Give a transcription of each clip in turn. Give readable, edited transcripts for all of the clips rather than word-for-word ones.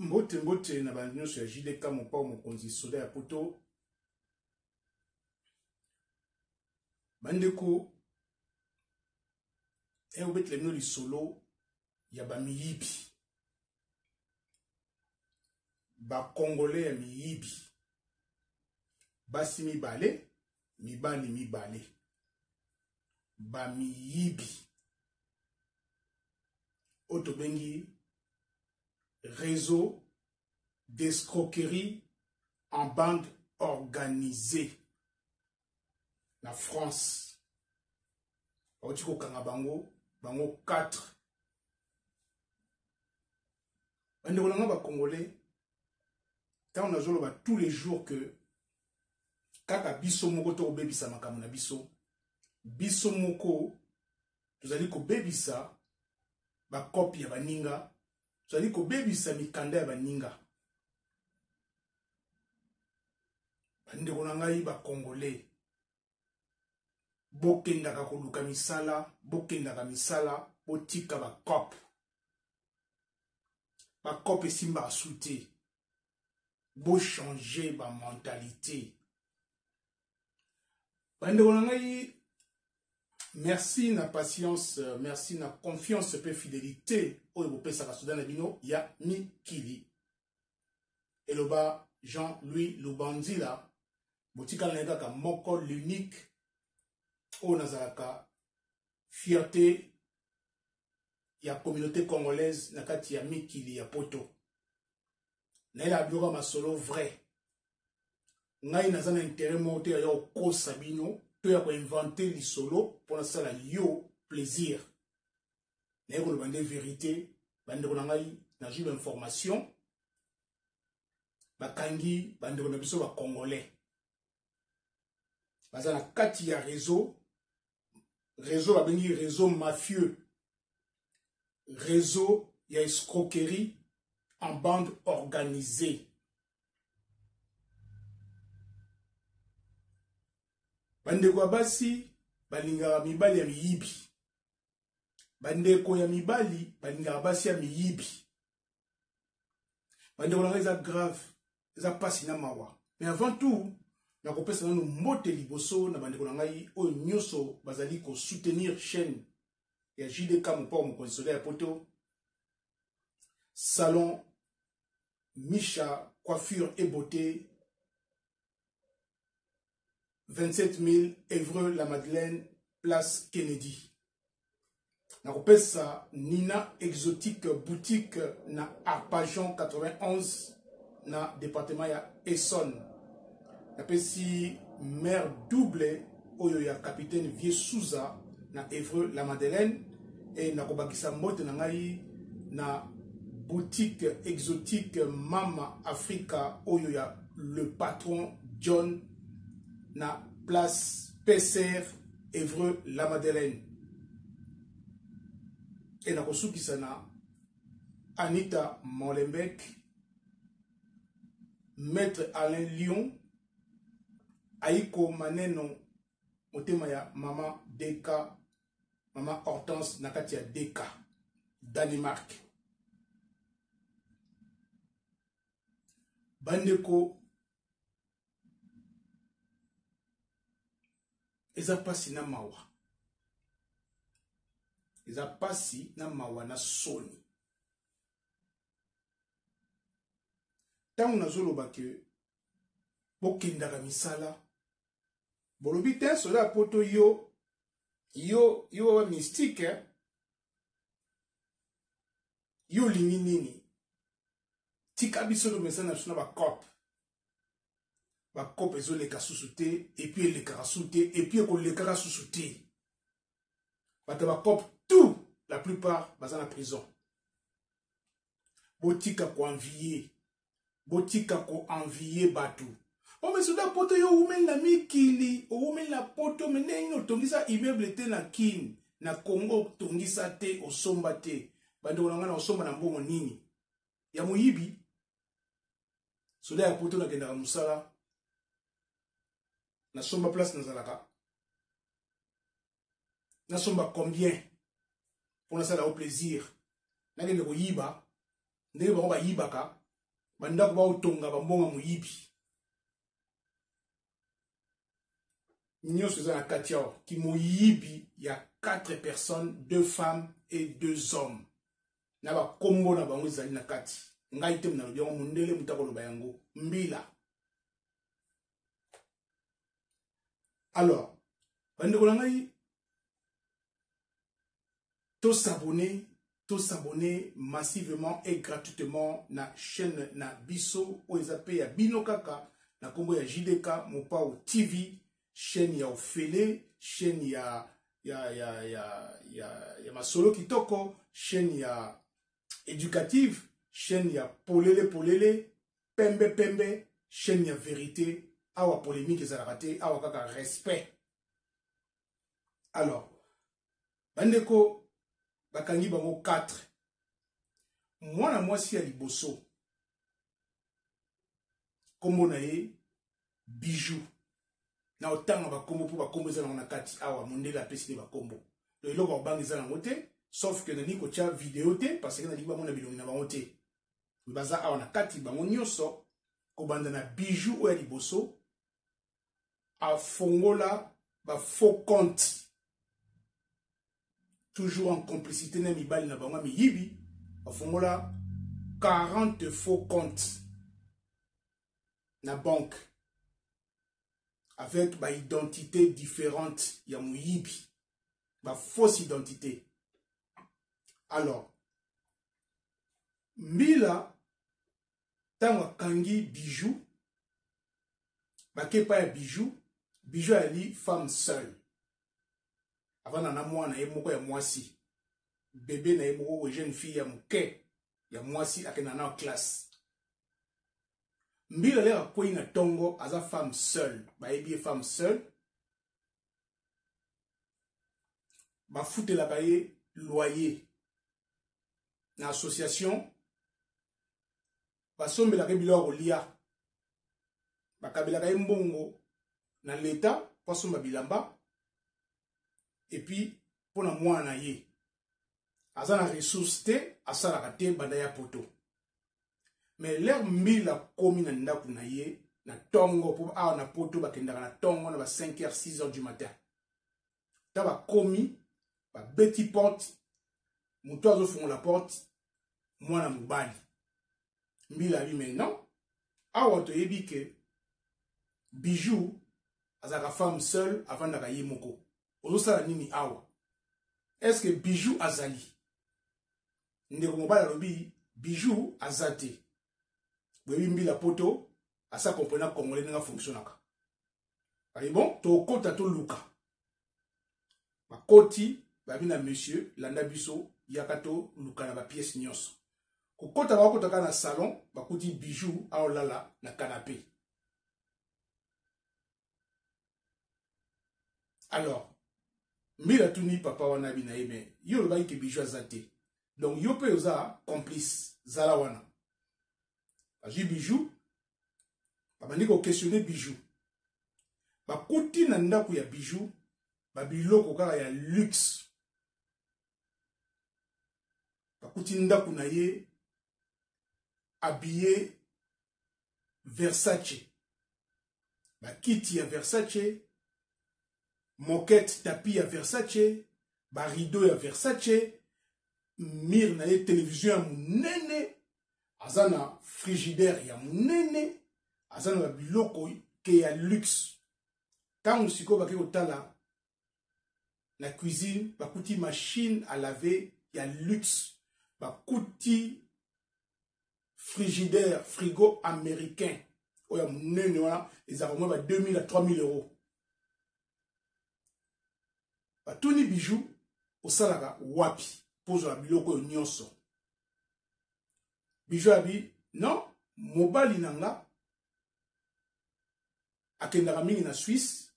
Mbote mbote na bandinyo ya JDK mopa mokonzi soda ya poto. Bandeko obet lemno li solo ya ba miyibi. Ba Congolais ya miyibi. Basi mibale, mibali mibale. Ba miyibi. Otobengi réseau d'escroquerie en bande organisée. La France. Otiko kanga bango 4. Bandeko nanga ba Congolais. Tant on a joué tous les jours que kaka biso moko to bebisa makambo na biso. Biso moko tozali ko bebisa ba copie ya baninga. Tozali ko bebisa mikanda ya baninga. Bandeko nanga ba Congolais. Bokendaka koluka misala, bokendaka misala, botika ba cop. Ba cop esimba asute. Bo changer ba mentalité. Bandeko nanga merci na patience, merci na confiance pe fidélité oyo bopesaka soda na bino ya mikili. Eloba Jean-Louis Lubandila botika na kaka moko l'unique oyo nazalaka fierté ya communauté congolaise na kati ya mikili ya poto. Na ela biora masolo vrai. Ngai naza na intérêt mo te ya okosa bino to ya ko inventer li solo pour ça la yo plaisir. Na ko bande vérité, bande ko ngai na jibe information. Bakangi bande ko na biso ba Congolais. Baza na kati ya réseau babengi réseau mafieux. Réseau ya escroquerie en bande organisée. Bandeko ya basi balingaka mibali ya miyibi. Bandeko ya mibali balingaka basi ya miyibi. Bandeko nanga eza grave, eza pasi na mawa. Mais avant tout, na kopesa nanu mbote liboso na bandeko nanga oyo nyonso bazali ko soutenir chaîne ya JDK mopa mokonzi soda ya poto. Salon Micha coiffure et beauté 27 000 Évreux la Madeleine place Kennedy. Na kopesa Nina exotique boutique na Arpajon 91 na département ya Essonne. Na pesi mère double oyo ya capitaine Vieux Souza na Évreux la Madeleine et na kobakisa mbote na ngai na boutique exotique Mama Africa oyo ya le patron John na place PCR Évreux la Madeleine. Et na kosukisa na Anita Molenbeek, Maître Alain Lyon, Aiko Maneno motema ya Mama Deka, Mama Hortense Nakatia Deka, Danemark. Bandeko eza pasi na mawa. Eza pasi na mawa na soni. Tango nazoloba ke bokendaka misala. Bolobi te sola poto yo wa mystique. Yo lingi nini. Tika biso do mesana na suna ba cop. Ba cop ezo leka susuté et puis le karasuté et puis ko le karasuté. Ba ta ba cop tout la plupart baza na prison. Botika ko envier. Botika ko envier batu. O mais soda poto yo umel na mikili, o umel na poto menengi no tongisa immeuble te na kin, na Congo tongisa te o somba te. Bando na ngana o somba na mbongo nini? Ya muyibi. Soda ya poto na kenda musala. Na somba place na zalaka. Na somba combien? Pour na sala au plaisir. Na kende ko yiba. Ndenge ba yibaka. Banda ko ba utonga bambonga muyibi. Nyo seza na katiao ki muyibi ya 4 personnes, 2 femmes et 2 hommes. Na ba kombo na bango ezali na kati. Ngai te na lobi mundele mutako loba yango mbila. Alors, bande ko ngai tous s'abonner massivement et gratuitement na chaîne na biso oezape ya bino kaka na kombo ya JDK Mopao TV, chaîne ya Ofele, chaîne ya Masolo Kitoko, chaîne ya éducative, chaîne ya Polele, Pembe, chaîne ya vérité, awa polémique ezalaka te, awa kaka respect. Alors, bandeko bakangi bango 4. Mwana mwasi ya liboso kombo na ye Bijou. Na otanga bakombo po bakombo ezala na kati awa mondele apesi ni bakombo. Le eloko bangi ezala nango te, sauf que nani ko tia vidéo te parce que nani ba mona bilongi na bango te. Baza awa na kati bango nyonso ko banda na Bijou o ya liboso a fongola ba faux compte. Toujours en complicité na mibali na bango miyibi a fongola 40 faux comptes na banque avec ba identité différente ya muyibi, ba fausse identité. Alors mbila tanga kangi Bijou bakepa ya Bijou ali femme seule. Avant na mwana ye moko ya mwasi, bébé na ye moko jeune fille ya muke ya mwasi akena na classe. Mbila le akwei na tongo aza femme seule, ba ebi femme seule. Ba futela ka ye loyer na association. Ba sombela ke bilo kolia. Ba kabela ka ye mbongo na l'état pa somba bilamba. Et puis, pour la mwana ye, aza na ressource te, asala kate bandaya poto. Mais l'air mbila komi na ndaku na ye, na tongo, pour awa na poto, bakendaka na tongo, na ba 5h, 6h du matin. Ta ba komi, ba beti porte, mouto azo fongo la porte, mwana mubali. Mbila bi maintenant, awa to yebi ke, Bijou, azaka femme seule, avant na ye moko. Ozosala nini awa? Est-ce que Bijou azali? Ndeko mobala lobi Bijou azate. Webi mbila poto asa comprena congolais nga fonctionnaka. Ari bon, to kota to luka. Ba koti babi na monsieur landa biso yakato luka na ba pièce nyonso. Ko kota ba kota na salon ba kuti Bijou aolala na canapé. Alors Mbila tuni papa wana bina eme yo lo bayi ke Bijou azate. Donc yo pe oza complice zala wana. Aji Bijou babandi ko questionner Bijou. Ba kuti na ndaku ya Bijou ba biloko kaka ya luxe. Ba kuti ndaku na ye habillé Versace. Ba kiti ya Versace. Moquette tapis à Versace, ba rideau à Versace, mire na ye télévision ya munene, azana frigidaire ya munene, azana biloko ke ya luxe. Tango siko baki otala na cuisine, bakuti machine à laver ya luxe, bakuti frigidaire, frigo américain, oya munene wana, ezaka ba 2000 à 3000 euros. Batuni Bijou osalaka wapi pozo la biloko nyonso. Bijou abi non mobali nanga akendaka mingi na Suisse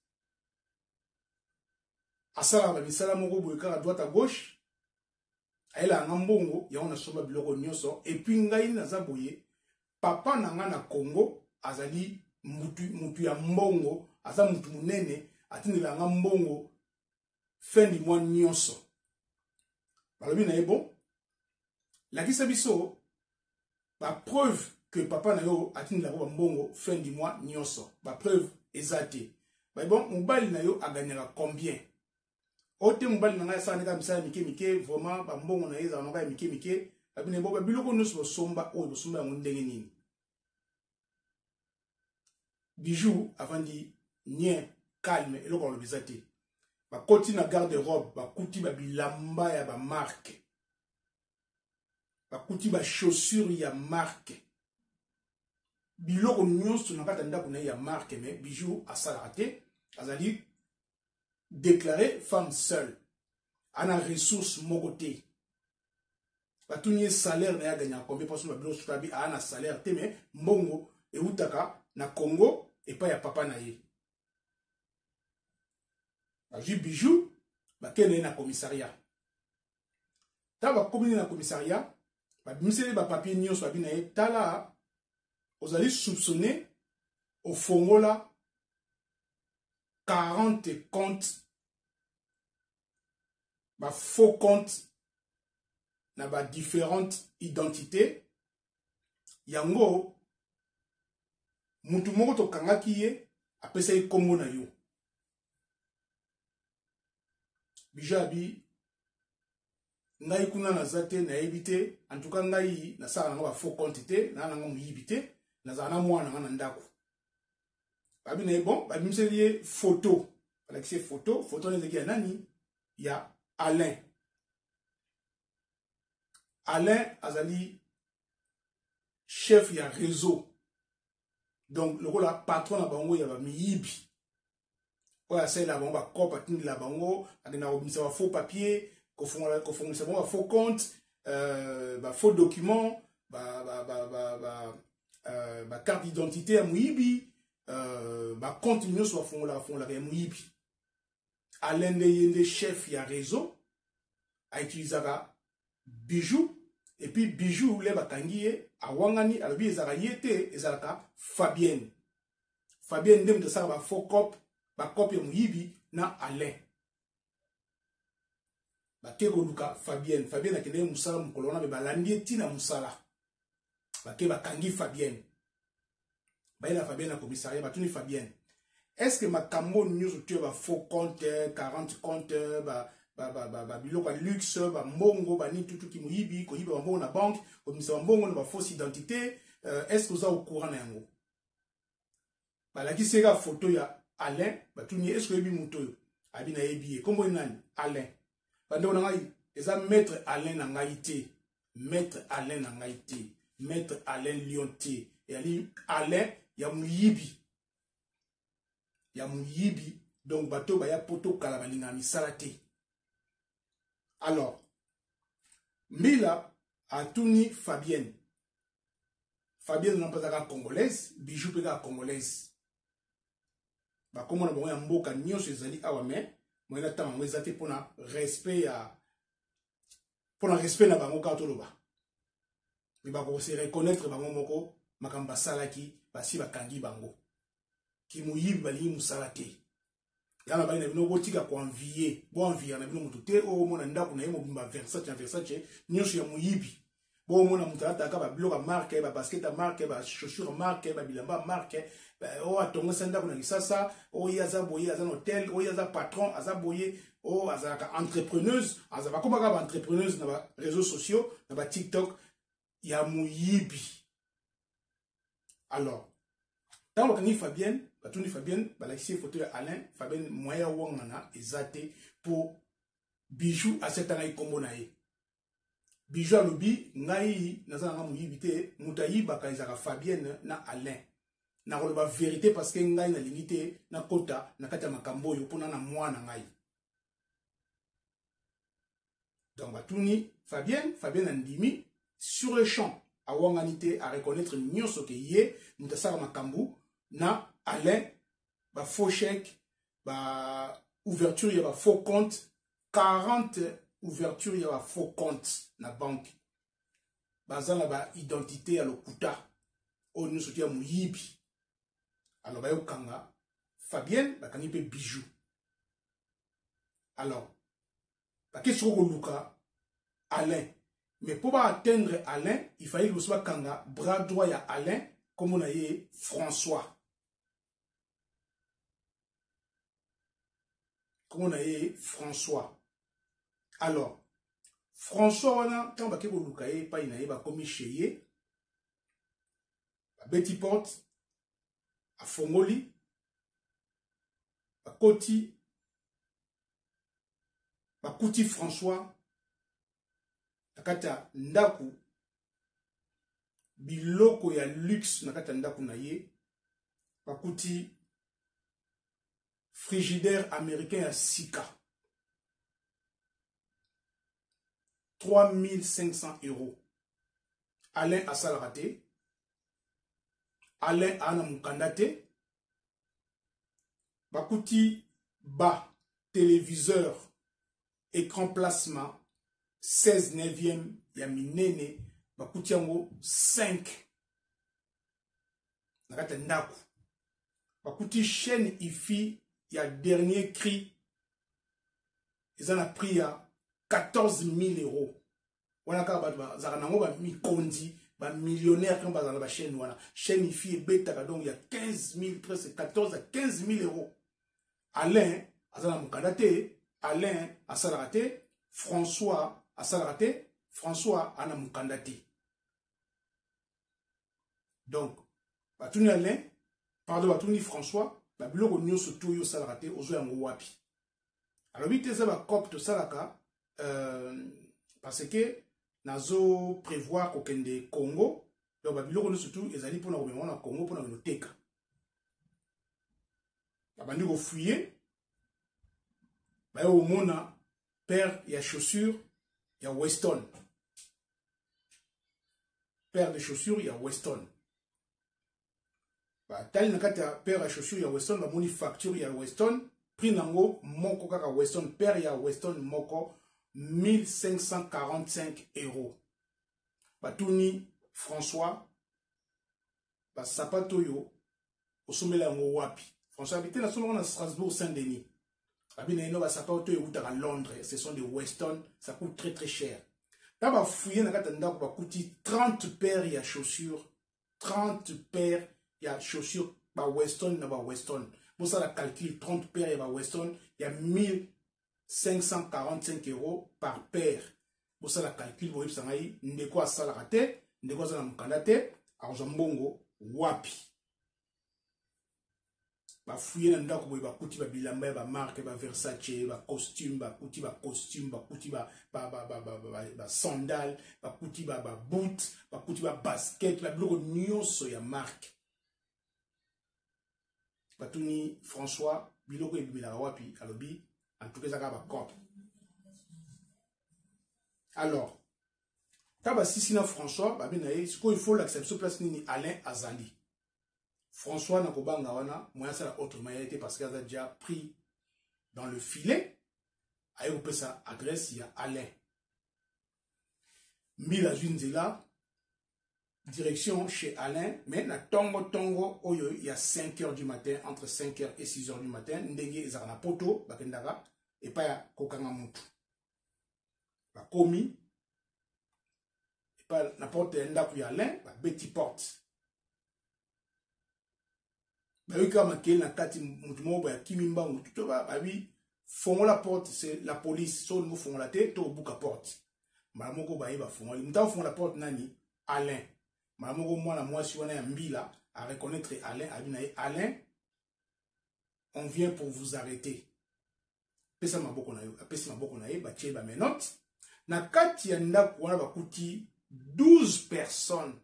asalaka ba misala moko boye kaka droite à gauche ayela nga mbongo yango na somba biloko nyonso et puis ngai naza boye papa nanga na Congo azali mutu ya mbongo aza mutu munene atindela nga mbongo fin du mois nyonso. Balobi na bon. La kisa biso ba preuve que papa na yo atini la mbongo fin du mois nyonso. Ba preuve ezate. Ba bon mobali na yo a gagné combien? Ote mobali na nga sa neka misala mike vraiment ba mbongo na yeza na mike abine bo ba biloko nyonso somba o somba ngo ndenge nini. Bijou avant di nien calme eloko lo bizate. Ba koti na garde-robe, ba kuti ba bilamba ya ba marque. Ba kuti ba chaussure ya marque. Biloko nyonso na kata ndako na ya marque mais Bijou a salaraté, azali déclaré femme seule. Ana ressources mogoté. Ba tunye salaire na ya gagner combien parce que ba biloko tabi ana salaire te mais mbongo e utaka na Congo et pas ya papa na ye. Aji Bijou ba kene na commissariat. Ta ba komini na commissariat, ba miseli ba papier nyonso ba bina ye tala ozali soupçonné au fongola 40 comptes ba faux comptes na ba différentes identités yango mutu moko to kangaki ye apesa ye kombo na yo. Bijou abi ngai kuna na zate na ebité en tout cas ngai na sala na ba faux compte te na nga muyibité na zana mwana nga na ndako. Abi na bon ba miseli photo ala kise photo ne zeki nani ya Alain azali chef ya réseau donc le la patron na bango ya ba miyibi oya sala bango ba kopa tindi la bango akena obimisa ba faux papier ko fongola ba faux compte ba faux document ba carte d'identité ya muyibi ba compte nyonso fongola ya muyibi. Alain de chef ya réseau a utilisé Bijou et puis Bijou le bakangiye a wangani alobi ezaka yete ezalaka Fabienne ndem de ça ba faux copie ya muyibi na Alain ba keko luka Fabienne akende musala mukolona be balandi tina musala ba ke bakangi Fabienne ba ila Fabienne na commissariat batuni Fabienne. Est-ce que ma cambo news tu va faux compte 40 comptes ba biloko luxe ba mbongo ba ni tout qui muyibi ko yiba mbongo na banque ko misa mbongo na ba fausse identité est-ce que vous êtes au courant na yango ba la kiseka photo ya Alain ba tuni est-ce que yebi muto abi na yebi kombo nani Alain ba ndo na ngai eza maître Alain na ngai te maître Alain Lionté et ali Alain ya muyibi donc bateau baya poto kala balinga misala te. Alors Mila a tuni Fabienne n'a pas congolaise, Bijou peka congolaise ba komo na bongo ya mboka nyonso ezali awa mais moyena tama ngo ezate pona respect na bango ka toloba mais ba ko se reconnaître bango moko makamba salaki basi bakangi bango ki muyibi bali musala te yana bali na bino botika ko envier na bino mutu te o mona ndako na yemo bimba Versace nyonso ya muyibi bo mona mutata ka ba bloka marque ba basket marque ba chaussure marque ba bilamba marque o atongo sanda kuna kisasa o yaza boye aza hôtel o yaza patron aza boye o aza entrepreneuse aza ba koma ka entrepreneuse na ba réseaux sociaux na ba TikTok ya muyibi. Alors tant que ni Fabienne batuni Fabienne balakisi photo ya Alain Fabienne moya wongana ezate pour Bijou à cette année kombo na ye Bijou alobi ngai nazana nga muyibi te mutayi bakaizaka Fabienne na Alain na koloba vérité parce que ngai na limité na kota na kata makambo yo pona na mwana ngai donc batuni Fabienne andimi sur le champ a wanganité à reconnaître nyonso ke ye mutasaka makambu na Alain ba faux chèque ba ouverture ya ba faux compte 40 ouverture ya ba faux compte na banque bazana ba identité ya lokuta o nyonso ya muyibi. Alors ba yokanga Fabienne bakangi pe Bijou. Alors ba keso ko luka Alain Mais pour atteindre Alain, il fallait que soit Kanga, bras droit à Alain, comme on a eu François. Comme on a eu François. Alors, François, quand on a eu Lukaye, pas il a commis chez à Betty Porte, à Fongoli, à Koti, à Kouti François, nakata ndaku biloko ya luxe nakata ndaku na ye bakuti frigidaire américain ya sika 3500 €. Alain asalaka te, Alain ana mukanda te, bakuti ba téléviseur écran plasma 16 9e ya minene bakuti yango 5 nakata ndaku bakuti chaîne IFI ya dernier cri ils en a pris à 14 000 €. Wana ka ba zaka nango ba mikondi ba millionnaire quand bazana ba chaîne wana chaîne IFI et beta donc il y a 15 000 presque 14 à 15 000 €. Alain azana mukandate, Alain asalakate, François asalakate, François ana mukandate. Donc batuni Alain pardon batuni François ba biloko nyonso to yo salakate ozo yango wapi. Alors vite ça va copte salaka parce que nazo prévoir kokende Congo donc ba biloko nyonso to ezali pona ko na Congo pona ko teka. Ba bandi ko fuyer ba yo mona paire ya chaussures ya Weston. Paire de chaussures ya Weston. Bah, tali na kata paire ya chaussures ya Weston, ba moni facture ya Weston, prix nango moko kaka Weston, paire ya Weston moko 1545 €. Batuni François, ba sapato yo osomela yango wapi. François habite na solo na Strasbourg Saint-Denis. Abina ino ba sapato yo à Londres, ce sont des Weston, ça coûte très très cher. Là ba fouiller na kata ndako ba coûte 30 paires ya chaussures, 30 paires ya chaussures ba Weston na ba Weston. Pour ça la calcul 30 paires ya ba Weston, il y a 1545 € par paire. Pour ça la calcul bo yipsa ngai ndeko asala rate, ndeko za na mukanda te, arzombongo wapi. Ba fouiller na ndako boy ba kuti ba bilamba ba marque ba Versace ba costume ba kuti ba sandal ba kuti ba boot ba kuti ba basket ba biloko nyonso ya marque. Batuni François biloko ebimela wapi alobi en tout cas ça ba compte. Alors taba sisina François ba binaye siko il faut l'accepter place nini Alain Azali. François Nakobanga wana, moi ça la autre manière parce qu'il a déjà pris dans le filet. Aïe ou sa adresse, il y a Alain. Mila Junzela, direction chez Alain, mais na tongo, il y a 5 h du matin, entre 5 h et 6 h du matin, ndenge ezana poto, bakendaka, et pas ya kokanga mutu. Ba komi, et pas n'importe ndaku ya Alain, ba Betty Porte. Bayoka makeli na kati mutu moko ya kimimba mutu to babi fongola porte c'est la police so ngo fongola te to buka porte malamoko baye ba fongola muta fongola porte nani Alain malamoko mwana mwasi wana ya mbila à reconnaître Alain abinaye Alain on vient pour vous arrêter pesa maboko na yo apesa maboko na ye ba tie ba menote na kati ya ndako wana bakuti 12 personnes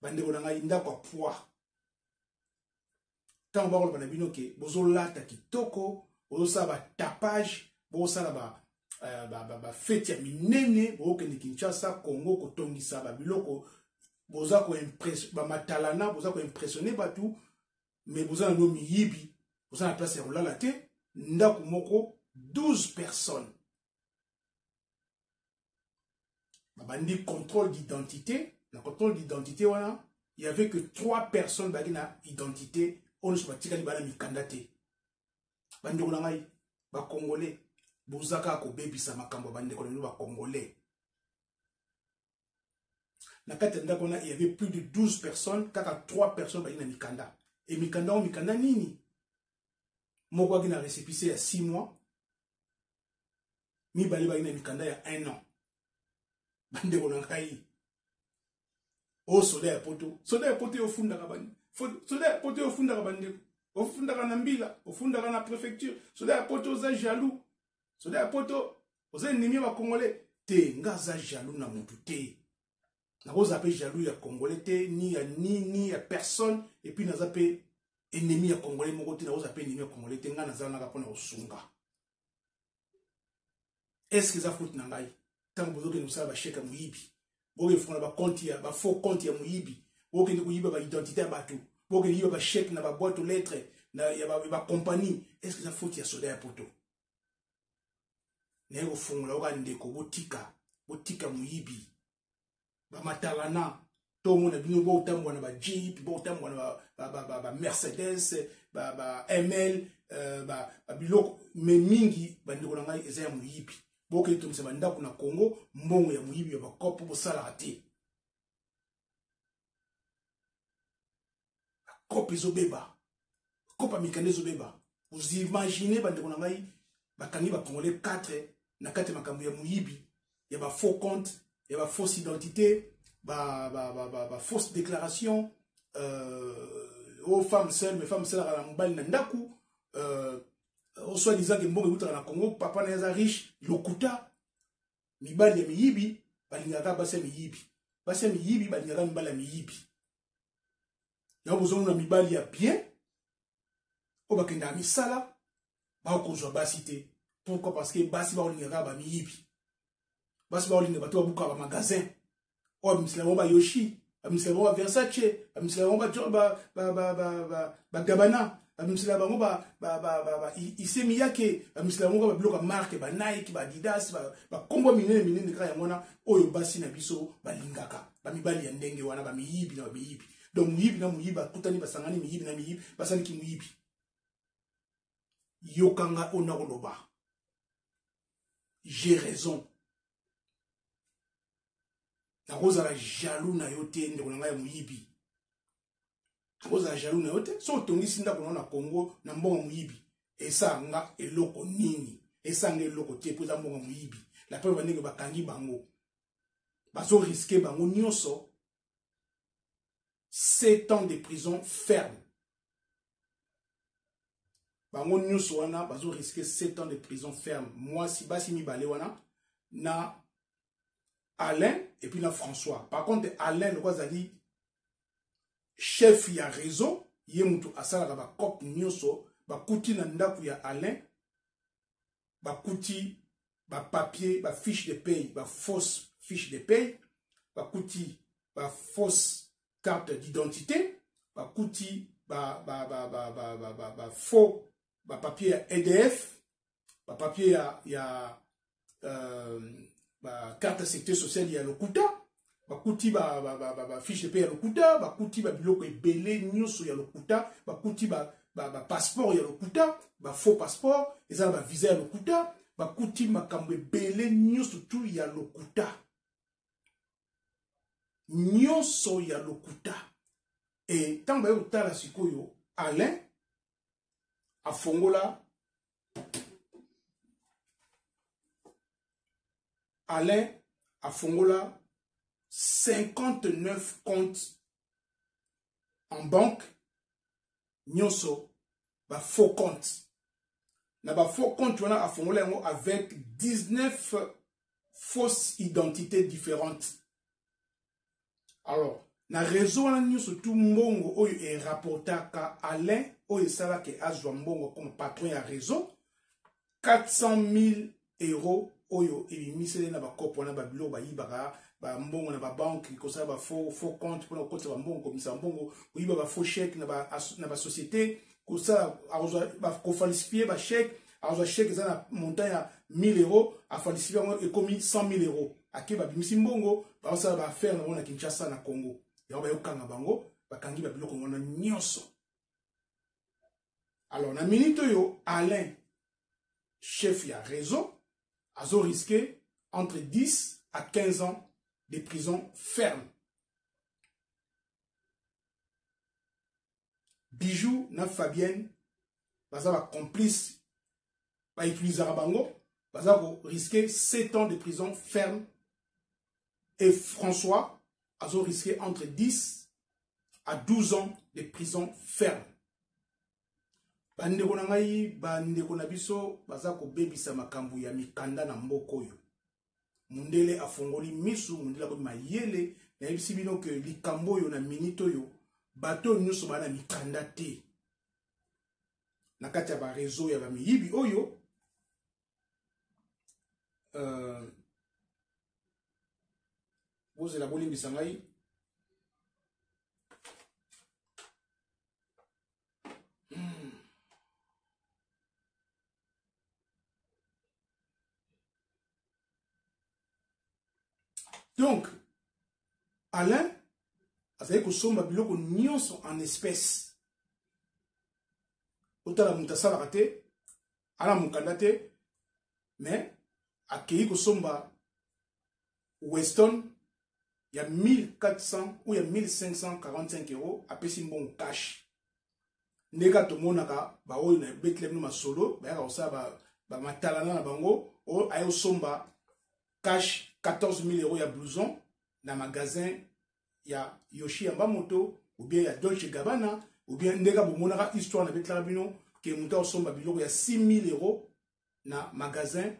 bandeko na ngai ndako a poids. Tant on va bino ke bozo lata kitoko bozo sa ba tapage bozo sa ba fête ya minene bozo ke Kinshasa Congo ko tongisa ba biloko bozo ko impression ba matalana bozo ko impressionner batu mais bozo na no miyibi bozo na place ya lala te ndako moko 12 personnes ba ndi contrôle d'identité na contrôle d'identité wana il y avait que 3 personnes ba na identité. On se batika libala mikandate bandeko na ngai ba congolais bozaka ko bebisa makambo bandeko na ba congolais na kati ndako wana il y avait plus de 12 personnes, kaka 3 personnes ba ina mikanda. Et mikanda nini? Moko ki na récépissé ya 6 mois. Mibale ba ina mikanda ya 1 an. Bande ko ngai. O soda ya poto au funda kabani. Soda ya poto au funda kabani. Au funda kana mbila, au funda kana préfecture. Soda ya poto za jaloux. Soda ya poto oza ennemi ba congolais. Te nga za jaloux na mutu te. Na koza pe jaloux ya congolais te ni ya personne et puis naza pe ennemi ya congolais moko te na koza pe ennemi ya congolais te nga naza naka pona osunga. Est-ce que ça fout na ngai? Tant bozo ke nous ba cheka muyibi. Boke fona ba compte ya ba faux compte ya muyibi. Boke ni kuyiba ba identité ya batu. Boke ni yiba ba chèque na ba boîte aux lettres na ya ba compagnie. Est-ce que ça fout ya soda ya poto? Nego fungula oka ndeko botika muyibi. Ba matalana to mona bino bo tambwa na ba Jeep, bo tambwa na ba Mercedes, ba ML, ba biloko me mingi ba ndeko na ngai eza ya muyibi. Boke to mseba ndako na Congo mbongo ya muyibi ya ba kopo bo sala ate. Kopo ezobeba. Kopo mikande ezobeba. Vous imaginez ba ndeko na ngai ba kangi ba congolais 4 na kati makambo ya muyibi, ya ba faux compte, ya ba fausse identité, ba fausse déclaration, aux femmes seules, mais femmes seules à la mbali na ndaku, au soi-disant que mbongo eutaka na Congo, papa na eza riche, lokuta, mibali ya miyibi, balingaka basi ya miyibi. Basi ya miyibi, balingaka mibali ya miyibi. Ya bozongo na mibali ya bien, o bakenda misala, ba okozwa basi te. Pourquoi? Parce que basi ba olingaka ba miyibi. Basi ba olingaka bato babuka ba magasin. O abimsela ba Yoshi, abimsela ba Versace, abimsela ba Gabbana, abimsela ba Issey yake, abimsela ba biloko marque ba Nike, ba Adidas, ba kombo minene kaka yamona oyo basi na biso balingaka. Ba mibali ya ndenge wana ba miyibi na ba miyibi. Donc muyibi na muyibi akutani basangani miyibi na miyibi, basani ki muyibi. Yokanga onakoloba. J'ai raison. Na koza la jaloux na yote ndeko na ngai ya muyibi. Na koza la jaloux na yote so tongisi ndako na Congo na mbongo muyibi. Esa nga eloko nini? Esa nga eloko te poza mbongo muyibi. La preuve ndenge bakangi bango. Bazo risquer bango nyonso 7 ans de prison ferme. Bango nyonso wana bazo risquer 7 ans de prison ferme. Moi si basi mibale wana na Alain et puis na François. Par contre Alain le quoi dit chef ya réseau, ye mutu asala ba cop nyonso, ba kuti na ndaku ya Alain, ba kuti ba papier, ba fiche de paye, ba fausse fiche de paye, ba kuti ba fausse carte d'identité, ba kuti ba faux ba papier EDF, ba papier ya ba carte de sécurité sociale ya lokuta, ba kuti ba fiche de paye ya lokuta, ba kuti ba biloko ebele nyonso ya lokuta, ba kuti ba passeport ya lokuta, ba faux passeport, eza ba visa ya lokuta, ba kuti makambo ebele nyonso tu ya lokuta. Nyonso ya lokuta. Et tant ba yotala sikoyo Alain afongola Alain afongola 59 comptes en banque nyonso ba faux comptes. Na ba faux comptes wana afongola yango avec 19 fausses identités différentes. Alors, na réseau wana nyonso tout mbongo oyo e rapportaka Alain oyo sala ke azwa mbongo comme patron ya réseau 400 000 euros oyo ebimisele na bakopo wana babilo bayibaka ba mbongo na ba banque kosala ba faux compte pour kota ba mbongo komisa mbongo oyiba ba faux chèque na ba société kosala ba ko falsifier ba chèque azwa chèque za na montant ya 1000 euros a falsifier e komi 100 000 euros ake ba bimisi mbongo ba osala ba faire na Kinshasa na Congo ya ba yokanga bango bakangi ba biloko ngona nyonso. Alors na minute yo Alain chef ya réseau azo risqué entre 10 à 15 ans de prison ferme. Bijou na Fabienne, baza ba complice, ba utiliser bango, baza risquer 7 ans de prison ferme. Et François a risqué entre 10 à 12 ans de prison ferme. Bandeko na ngai, bandeko na biso, baza ko bebisa makambu ya mikanda na mboko yo. Mundele afongoli misu, mundele ko mayele, na yebisi bino ke likambo yo na minito yo, bato nyuso bana mikanda te. Na kati ya ba réseau ya ba miyibi oyo, vous la boli bisangai. Donc, Alain, avec que somba biloko nyonso en espèces. Autant la muntasa la raté, ala mukandate, mais accueilli que somba Weston, il y a 1400 ou il y a 1545 euros à payer bon cash. Nega to monaka, ba o na betlem no masolo, ba ya osa ba matalana na bango, o ayo somba cash 14 000 euros ya blouson na magasin ya Yoshi Yamamoto ou bien ya Dolce Gabbana ou bien ndega bomonaka histoire na betla bino ke muta osomba biloko ya 6 000 euros na magasin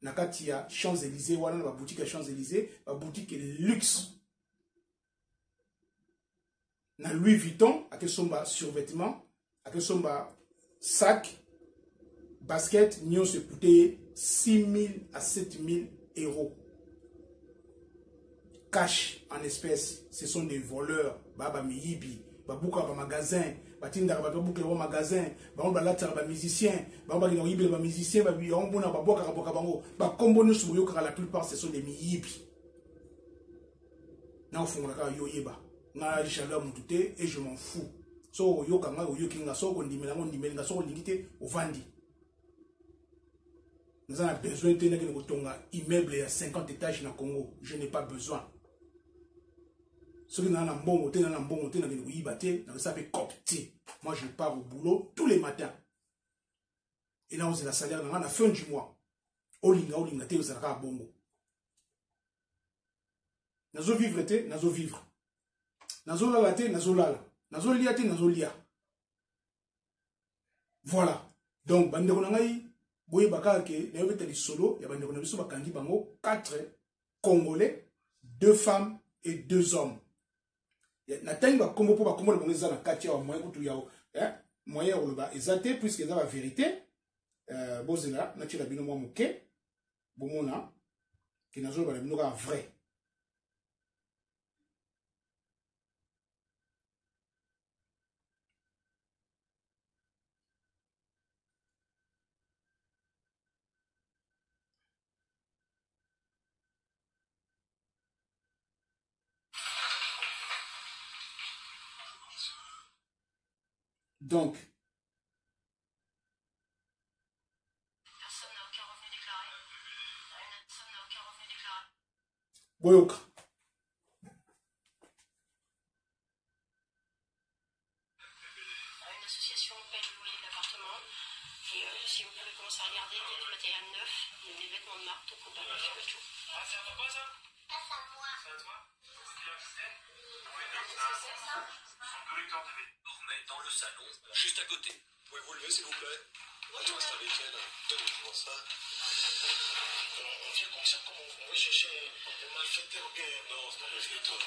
na kati ya Champs-Élysées wana na ba boutique ya Champs-Élysées ba boutique luxe na Louis Vuitton ake somba survêtement ake somba sac basket nyon se coûter 6 000 à 7 000 euros. Cash en espèces, ce sont des voleurs. Baba miyibi, babuka ba magasin, batinda ba babuka ba magasin, ba on balata ba musicien, ba ba yibi ba musicien, ba bi on bona ba boka boka bango, ba kombo no suyo ka la plupart ce sont des miyibi. Na ofunga ka yo yeba. Na richala mutute et je m'en fous. So yo kanga yo kinga so ko ndimela ngo ndimela so ko lingite ovandi. Nous avons besoin de immeuble à 50 étages dans le Congo. Je n'ai pas besoin. Ceux qui ont un bon hôtel, moi je pars au boulot tous les matins. Et là, on a la salaire à la fin du mois. Olinga, te osaka bongo. Nazo vivre te, nazo vivre. Nazo lala te, nazo lala. Nazo lia te, nazo lia. Voilà. Donc, bandeko nangai. Boye bakake, na yobeta li solo, ya bandeko na biso bakangi bango 4 Congolais, 2 femmes et 2 hommes. Na tangi ba kombo po ba kombo le bango eza na kati ya moyen kutu ya moyen oloba ezate puisque eza la vérité. Bozela na tira bino mo muke, bomona ki nazo ba bino ka vrai. Donc, personne n'a aucun revenu déclaré. Personne n'a aucun revenu déclaré. Boyoka. Une association paie le loyer de l'appartement. Et si vous pouvez commencer à regarder, il y a du matériel neuf, il y a des vêtements de marque, donc on va faire le tout. Ah, c'est à papa ça? Ah, c'est à moi. C'est à toi? C'est ça? Un collecteur de vêtements. Dans le salon, juste à côté. Pouvez-vous lever s'il vous plaît? On va installer quel? Donnez-moi ça. On vient comme ça, comme on veut chercher des malfaiteurs ou bien. Non, c'est pas le tout.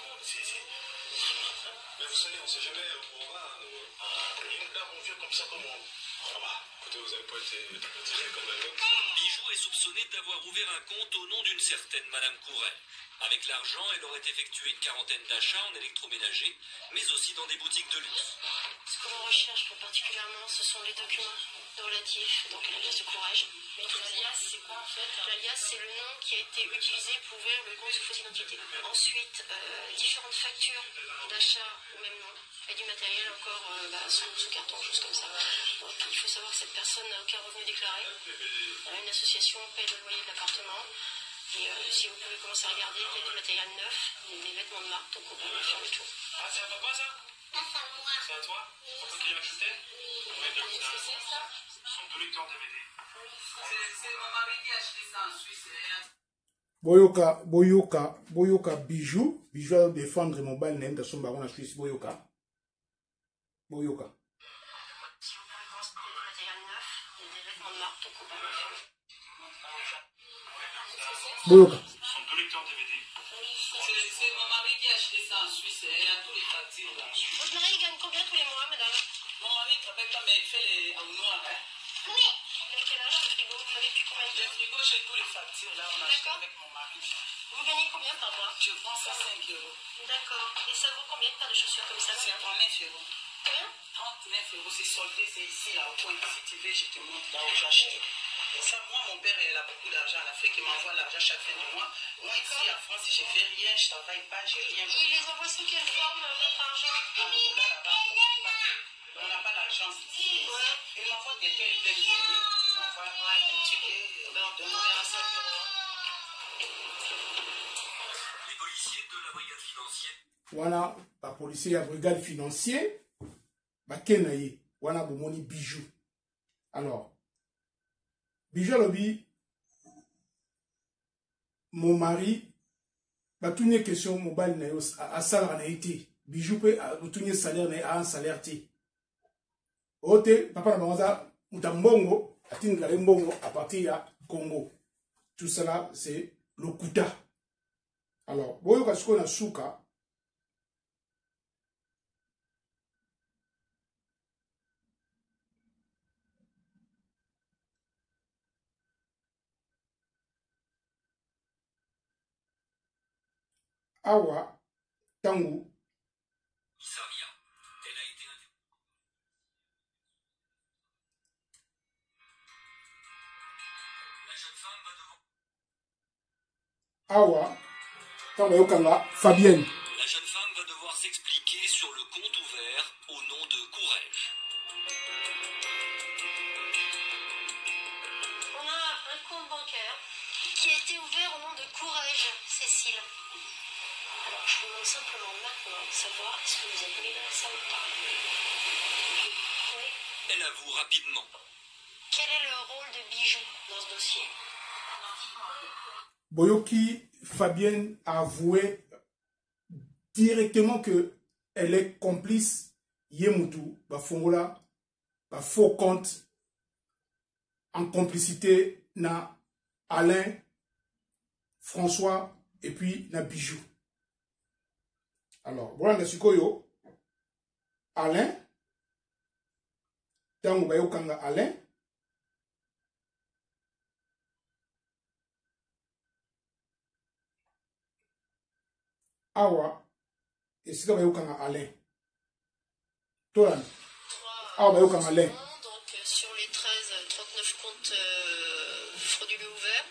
Mais vous savez, on sait jamais où on va. Là, on vient comme ça, comme on. Ça va. Écoutez, vous n'avez pas été tiré comme un homme. Bijou est soupçonné d'avoir ouvert un compte au nom d'une certaine Madame Couret. Avec l'argent, elle aurait effectué une quarantaine d'achats en électroménager, mais aussi dans des boutiques de luxe. Ce que l'on recherche plus particulièrement, ce sont les documents relatifs donc à l'alias de Courage. Mais l'alias, c'est quoi en fait? L'alias, c'est le nom qui a été utilisé pour ouvrir le compte sous fausse identité. Ensuite, différentes factures d'achat au même nom. Et du matériel encore sous carton, choses comme ça. Donc, il faut savoir que cette personne n'a aucun revenu déclaré. Une association paie le loyer de l'appartement. Et si vous pouvez commencer à regarder, il y a du matériel neuf, il y a des vêtements de marque, donc on va faire le tour. Ah, c'est à papa ça? Ah, c'est à moi. C'est à toi? C'est toi qui l'as acheté? Oui, son deux lecteurs DVD. C'est mon mari qui a acheté ça en Suisse. Boyoka bijou à défendre mobile name de son baron en Suisse. Boyoka. Boyoka. Si vous pouvez consommer des matériels neufs, des vêtements de marque, Boyoka. Son deux lecteurs DVD. C'est mon mari qui a acheté ça en Suisse. Elle a tous les factures là. Votre mari gagne combien tous les mois, madame? Mon mari travaille pas, mais il fait les en noir. Hein. Combien? Avec quel âge le frigo? Vous avez depuis combien de Le temps? frigo, j'ai tous les factures là. On a acheté avec mon mari. Vous gagnez combien par mois? Je prends ça 5 euros. D'accord. Et ça vaut combien de paires de chaussures comme ça? C'est 39 euros. Combien? 39 euros, c'est soldé, c'est ici, là, au coin. Si tu veux, je te montre là où j'achète. Et ça, moi, mon père, il a beaucoup d'argent en Afrique, il m'envoie l'argent chaque fin du mois. Moi, ici, en France, je fais rien, je travaille pas, j'ai rien. Il les envoie sous quelle forme, votre argent? On n'a pas l'argent ici. Ouais. Il m'envoie des pelles, il m'envoie un ticket, de moi à 5 euros. Les policiers de la brigade financière. Voilà, la policier à brigade financier. Bakenaye. Voilà, bomoni bijou. Alors, bijou lobby. Mon mari. Bah, toutes les questions mobile à salaire n'a été. Bijou peut tout les salaire à un salaire t. Ote, papa na banza, mutambongo, atinga mbongo à partir de Congo. Tout cela, c'est le kuta. Alors, boyo kasuko na suka. Awa, tangu. Isaria. Elle a été la jeune femme va devoir. Awa, tangu yokanga, Fabienne. La jeune femme va devoir s'expliquer sur le compte ouvert au nom de Courrèges. On a un compte bancaire qui a été ouvert au nom de Courrèges, Cécile. Alors, je vous demande simplement maintenant de savoir est-ce que vous êtes libéré ça ou pas. Oui. Elle avoue rapidement. Quel est le rôle de Bijou dans ce dossier? Boyoki, Fabienne a avoué directement que elle est complice Yemutu, Bafongola, faux compte en complicité na Alain, François et puis na Bijou. Alors, voilà Sikoyo, Alain, Tango Bayokanga Alain, Awa, et c'est comme Bayokanga Alain. Tolan, Awa Bayokanga Alain. Donc, sur les 39 comptes frauduleux ouverts.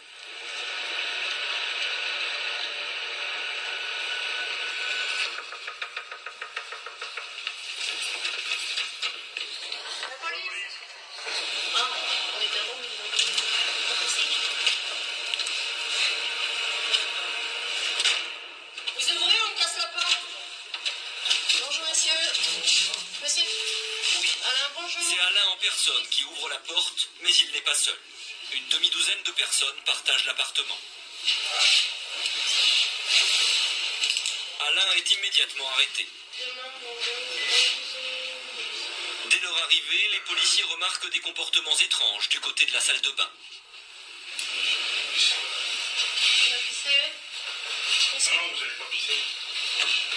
C'est Alain en personne qui ouvre la porte, mais il n'est pas seul. Une demi-douzaine de personnes partagent l'appartement. Alain est immédiatement arrêté. Dès leur arrivée, les policiers remarquent des comportements étranges du côté de la salle de bain. Non, vous n'allez pas pisser.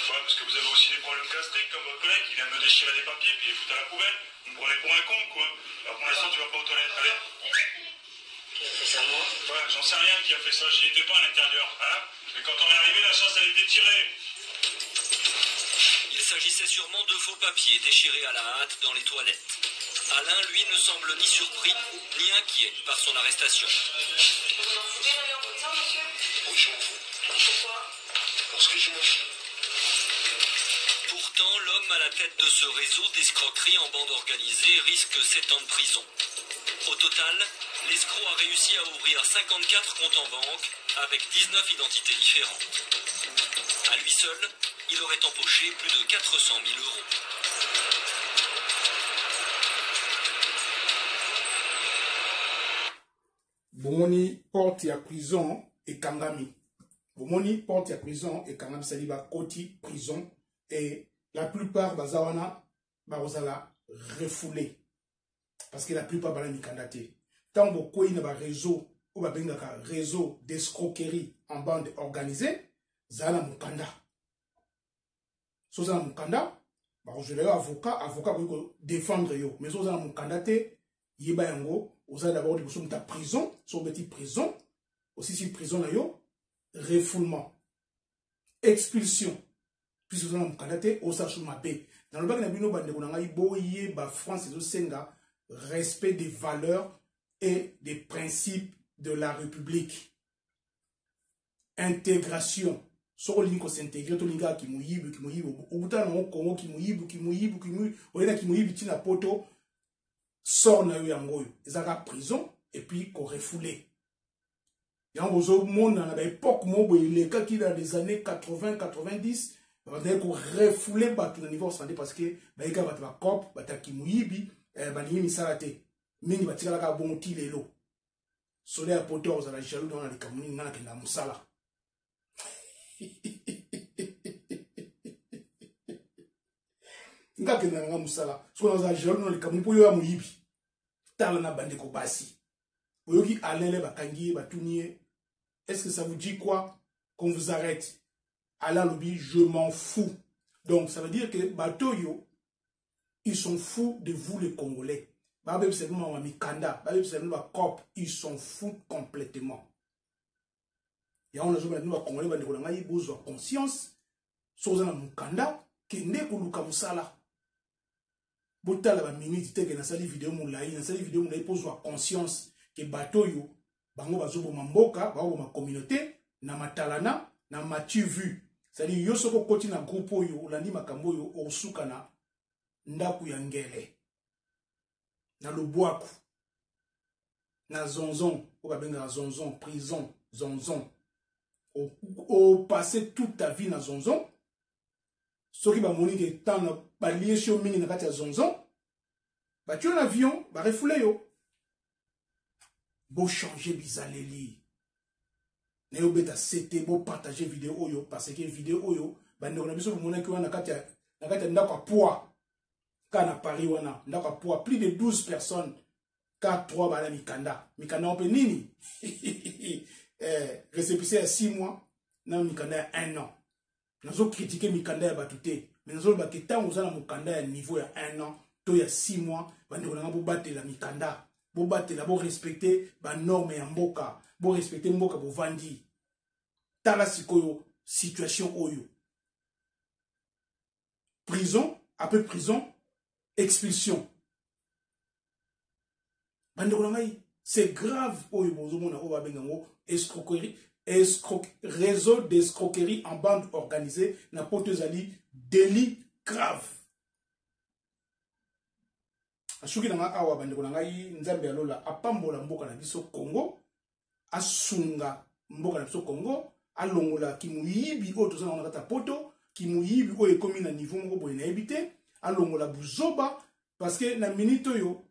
Ouais, parce que vous avez aussi des problèmes gastriques, comme votre collègue qui vient de me déchirer des papiers puis les foutre à la poubelle. Vous me prenez pour un con, quoi. Alors pour l'instant, tu vas pas aux toilettes. Allez. Qui a fait ça, moi? Ouais, j'en sais rien qui a fait ça. J'y étais pas à l'intérieur. Hein. Mais quand on est arrivé, la chasse, elle était tirée. Il s'agissait sûrement de faux papiers déchirés à la hâte dans les toilettes. Alain, lui, ne semble ni surpris, ni inquiet par son arrestation. Vous en foutez d'aller en prison, monsieur? Oui, je m'en fous. Pourquoi? Parce que je m'en fous. Pourtant, l'homme à la tête de ce réseau d'escroquerie en bande organisée risque 7 ans de prison. Au total, l'escroc a réussi à ouvrir 54 comptes en banque avec 19 identités différentes. À lui seul, il aurait empoché plus de 400 000 euros. bomoni porte ya prison et kangami. Bomoni porte ya prison et kangami sali ba koti prison et la plupart bazawana bazala refoulé parce que la plupart bala mikandate. Tant beaucoup il na réseau ou ba bengaka réseau d'escroquerie en bande organisée zala mukanda. So zala mukanda ba je le avocat pour défendre yo mais so zala mukanda te yeba yango oza d'abord de bosso ta prison so beti prison aussi si prison na yo refoulement expulsion puis oza na mukanda te osa shuma pe dans le bac na bino bande ko na ngai boye ba France zo senga respect des valeurs et des principes de la République. Intégration. So linko s'intégrer to linga ki muyibu obuta na Kongo ki muyibu oyena ki muyibu tina poto sort na yo yango ezaka prison et puis ko refoulé. Yango zo mona na ba époque mo boye ka ki dans les années 80 90 ba ko refoulé ba tout niveau santé parce que ba ika ba ta cop ba ta ki muyibi ba ni misala te mingi ba tikala ka bon ti lelo. Sole ya poto oza la jaloux dans les kamuni na kenda musala. Nga kenda nga musala. So oza jaloux dans les kamuni po yo ya muyibi. Tala na bande ko basi. Oyoki alele bakangi batunie. Est-ce que ça vous dit quoi qu'on vous arrête? Alain Lobi, je m'en fous. Donc ça veut dire que Batoyo, ils sont fous de vous les Congolais. Ils sont fous complètement. Et on a joué à Congolais, on a besoin de conscience. Sozana Mukanda, qui n'est que Luka Moussala. Botala ba minute te que na sali vidéo moulaï, na sali vidéo moulaï pose conscience que Batoyo, bango bazobo mamboka, bango ma communauté, na matalana, na matu vu. C'est-à-dire yo soko koti na groupe yo, olandi makambo yo osuka na ndaku ya ngele. Na lobwaku. Na zonzon, ou babenga zonzon, prison, zonzon. Au passé toute ta vie na zonzon. Ceux qui ba moni que tant na ba lié chez mingi na kati ya zonzon. Ba tu un avion, ba refoulé yo. Bo changer bizaleli. Ne yo beta c'était bo partager vidéo yo parce que vidéo yo ba ndeko na biso mona ki wana kati ya ndako a poids. Quand à Paris wana ndako poids plus de 12 personnes ka 3 bala mikanda on peut nini récépissé à 6 mois na mikanda à 1 an nazo critiquer mikanda ya batute mais nazo ba ke tant oza na mikanda ya niveau ya 1 an to ya 6 mois bande ko na bo batela mikanda bo batela bo respecter ba norme ya mboka bo respecter mboka bo vandi tala sikoyo situation oyo prison après prison expulsion. C'est grave. Réseau d'escroquerie en bande organisée. N'importe zali délit grave. Ashuki nanga awa bandeko nangai nzambe alola apambola mboka na biso Congo asunga mboka na biso Congo alongola kimuyibi o tozana na kata poto kimuyibi o ekomi na niveau moko boye na ebité alongola buzoba parce que na minito yo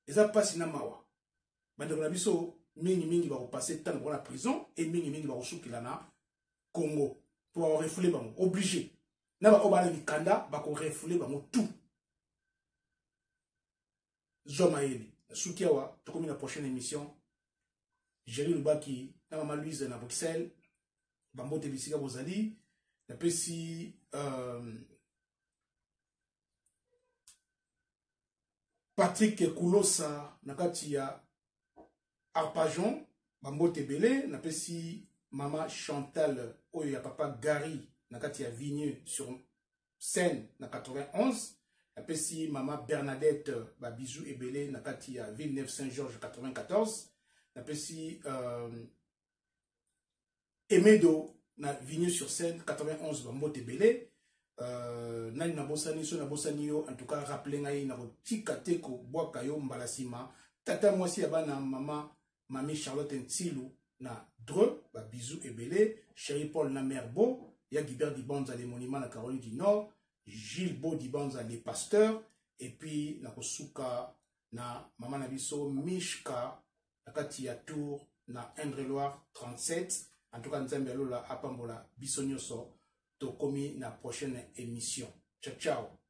eza pasi na mawa bandeko na biso mingi ba ko passer temps dans la prison et mingi ba ko sukila na Congo pour refouler bango obligé na ba obala mikanda ba ko refouler bango tout Zomaeli sukiawa tokomi na prochaine émission Jerry Lubaki na mama Louise na Bruxelles bambote bisika bozali na pesi Patrick Koulosa nakati ya Arpajon bambote belé na pesi mama Chantal oyo ya papa Gary nakati ya Vigneux sur scène na 91 na pesi mama Bernadette ba bisou ebelé nakati ya Villeneuve Saint-Georges 94 na pesi Emedo na Vigneux sur scène 91 bambote belé nani na bosani so na bosani yo en tout cas rappeler ngai na tika teko bwaka yo mbalasima tata mwasi ya bana mama mami Charlotte Ntsilu na Dreux ba bisou ebelé chéri Paul na Merbo ya Guibert Dibanza les monuments na Caroline du Nord Gilles Beau Dibanza les pasteurs et puis na kosuka na mama na biso Mishka na kati ya tour na Indre-Loire 37. En tout cas, Nzambe alola apambola biso nyonso. Tokomi na prochaine émission. Ciao, ciao.